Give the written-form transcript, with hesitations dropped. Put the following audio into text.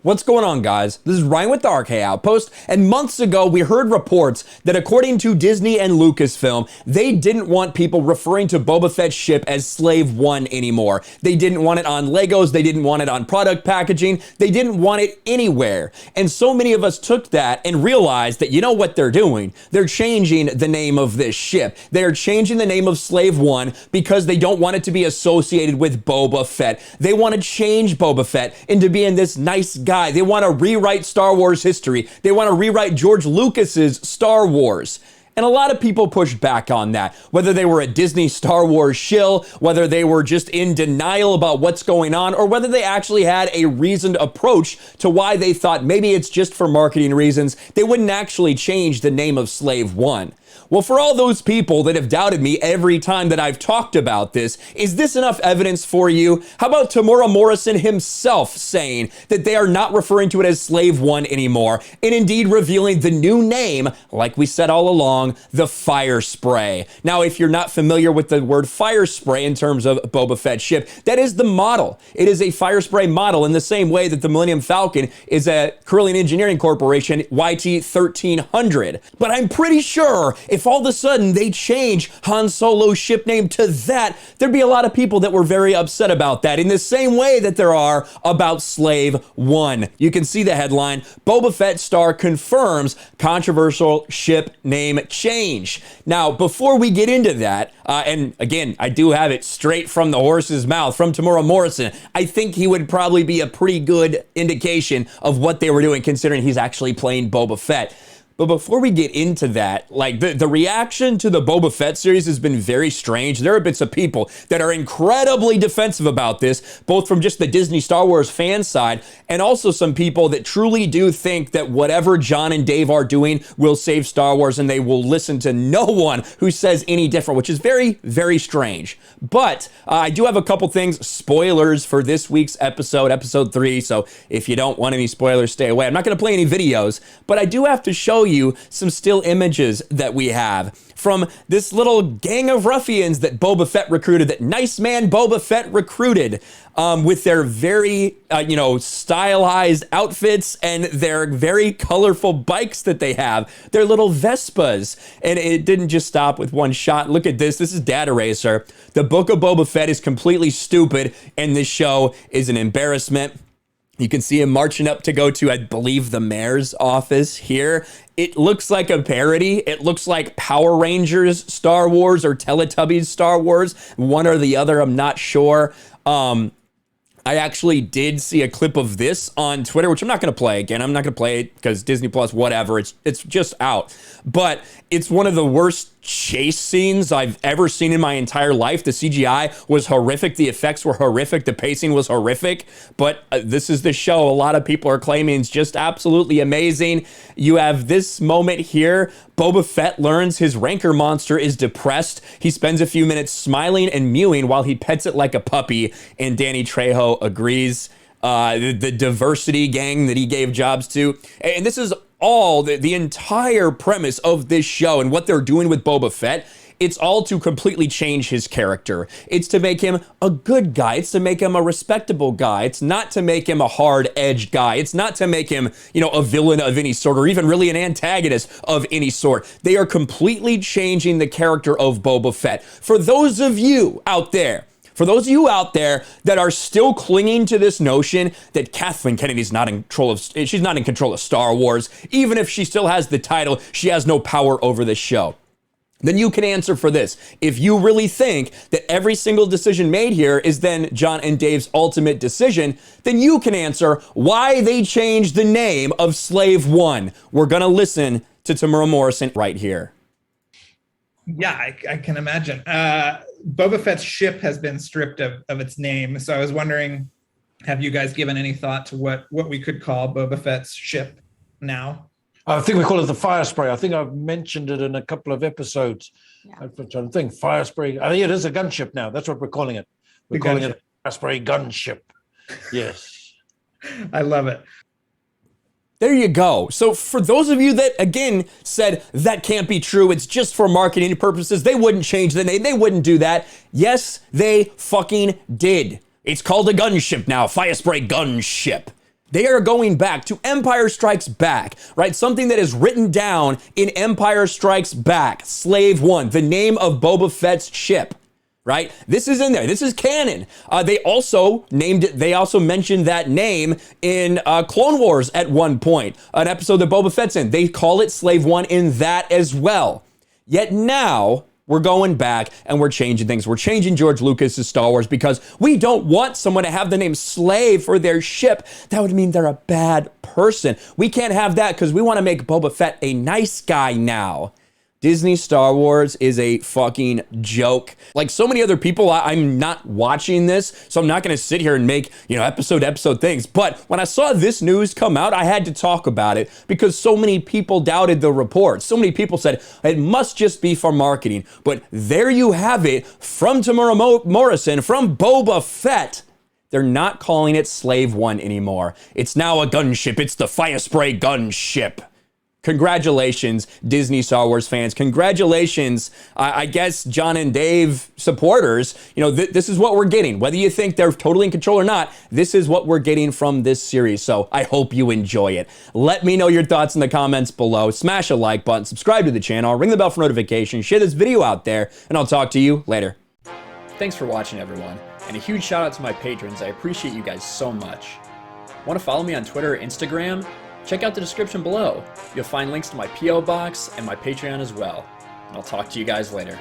What's going on, guys? This is Ryan with the RK Outpost, and months ago we heard reports that according to Disney and Lucasfilm, they didn't want people referring to Boba Fett's ship as Slave One anymore. They didn't want it on Legos, they didn't want it on product packaging, they didn't want it anywhere. And so many of us took that and realized that, you know what they're doing? They're changing the name of this ship. They're changing the name of Slave One because they don't want it to be associated with Boba Fett. They want to change Boba Fett into being this nice guy. They want to rewrite Star Wars history. They want to rewrite George Lucas's Star Wars. And a lot of people pushed back on that, whether they were a Disney Star Wars shill, whether they were just in denial about what's going on, or whether they actually had a reasoned approach to why they thought maybe it's just for marketing reasons. They wouldn't actually change the name of Slave One. Well, for all those people that have doubted me every time that I've talked about this, is this enough evidence for you? How about Temuera Morrison himself saying that they are not referring to it as Slave One anymore, and indeed revealing the new name, like we said all along, the Fire Spray. Now, if you're not familiar with the word Fire Spray in terms of Boba Fett's ship, that is the model. It is a Fire Spray model in the same way that the Millennium Falcon is a Curling Engineering Corporation YT-1300. But I'm pretty sure if all of a sudden they change Han Solo's ship name to that, there'd be a lot of people that were very upset about that, in the same way that there are about Slave One. You can see the headline, Boba Fett star confirms controversial ship name change. Now, before we get into that, and again, I do have it straight from the horse's mouth, from Temuera Morrison, I think he would probably be a pretty good indication of what they were doing, considering he's actually playing Boba Fett. But before we get into that, like the reaction to the Boba Fett series has been very strange. There are bits of people that are incredibly defensive about this, both from just the Disney Star Wars fan side, and also some people that truly do think that whatever John and Dave are doing will save Star Wars, and they will listen to no one who says any different, which is very, very strange. But I do have a couple things, spoilers for this week's episode 3, so if you don't want any spoilers, stay away. I'm not going to play any videos, but I do have to show you some still images that we have from this little gang of ruffians that Boba Fett recruited, that nice man Boba Fett recruited, with their very, stylized outfits and their very colorful bikes that they have, their little Vespas. And it didn't just stop with one shot. Look at this. This is Data Racer. The Book of Boba Fett is completely stupid, and this show is an embarrassment. You can see him marching up to go to, I believe, the mayor's office here. It looks like a parody. It looks like Power Rangers Star Wars or Teletubbies Star Wars, one or the other, I'm not sure. I actually did see a clip of this on Twitter, which I'm not going to play again. I'm not going to play it because Disney Plus, whatever. It's just out. But it's one of the worst chase scenes I've ever seen in my entire life. The CGI was horrific. The effects were horrific. The pacing was horrific. But this is the show a lot of people are claiming is just absolutely amazing. You have this moment here. Boba Fett learns his rancor monster is depressed. He spends a few minutes smiling and mewing while he pets it like a puppy, and Danny Trejo agrees. The diversity gang that he gave jobs to. And this is all the entire premise of this show and what they're doing with Boba Fett. It's all to completely change his character. It's to make him a good guy. It's to make him a respectable guy. It's not to make him a hard-edged guy. It's not to make him, a villain of any sort, or even really an antagonist of any sort. They are completely changing the character of Boba Fett. For those of you out there that are still clinging to this notion that Kathleen Kennedy's not in control of Star Wars, even if she still has the title, she has no power over this show, then you can answer for this. If you really think that every single decision made here is then John and Dave's ultimate decision, then you can answer why they changed the name of Slave One. We're gonna listen to Temuera Morrison right here. Yeah, I can imagine. Boba Fett's ship has been stripped of its name, so I was wondering, have you guys given any thought to what we could call Boba Fett's ship now? I think we call it the Fire Spray. I think I've mentioned it in a couple of episodes. Yeah. I'm trying to think. Fire Spray. I think it is a gunship now. That's what we're calling it. We're calling it a Fire Spray gunship. Yes. I love it. There you go. So for those of you that, again, said that can't be true, it's just for marketing purposes, they wouldn't change the name, they wouldn't do that. Yes, they fucking did. It's called a gunship now, Fire Spray gunship. They are going back to Empire Strikes Back, right? Something that is written down in Empire Strikes Back, Slave One, the name of Boba Fett's ship, right? This is in there. This is canon. They also mentioned that name in Clone Wars at one point, an episode that Boba Fett's in. They call it Slave One in that as well. Yet now, we're going back and we're changing things. We're changing George Lucas's Star Wars because we don't want someone to have the name Slave for their ship. That would mean they're a bad person. We can't have that because we want to make Boba Fett a nice guy now. Disney Star Wars is a fucking joke. Like so many other people, I'm not watching this, so I'm not going to sit here and make, episode things. But when I saw this news come out, I had to talk about it because so many people doubted the report. So many people said it must just be for marketing. But there you have it from Temuera Morrison, from Boba Fett. They're not calling it Slave One anymore. It's now a gunship. It's the Fire Spray gunship. Congratulations, Disney Star Wars fans. Congratulations, I guess, John and Dave supporters. This is what we're getting. Whether you think they're totally in control or not, this is what we're getting from this series. So I hope you enjoy it. Let me know your thoughts in the comments below. Smash a like button, subscribe to the channel, ring the bell for notifications, share this video out there, and I'll talk to you later. Thanks for watching, everyone. And a huge shout out to my patrons. I appreciate you guys so much. Want to follow me on Twitter or Instagram? Check out the description below. You'll find links to my P.O. box and my Patreon as well. And I'll talk to you guys later.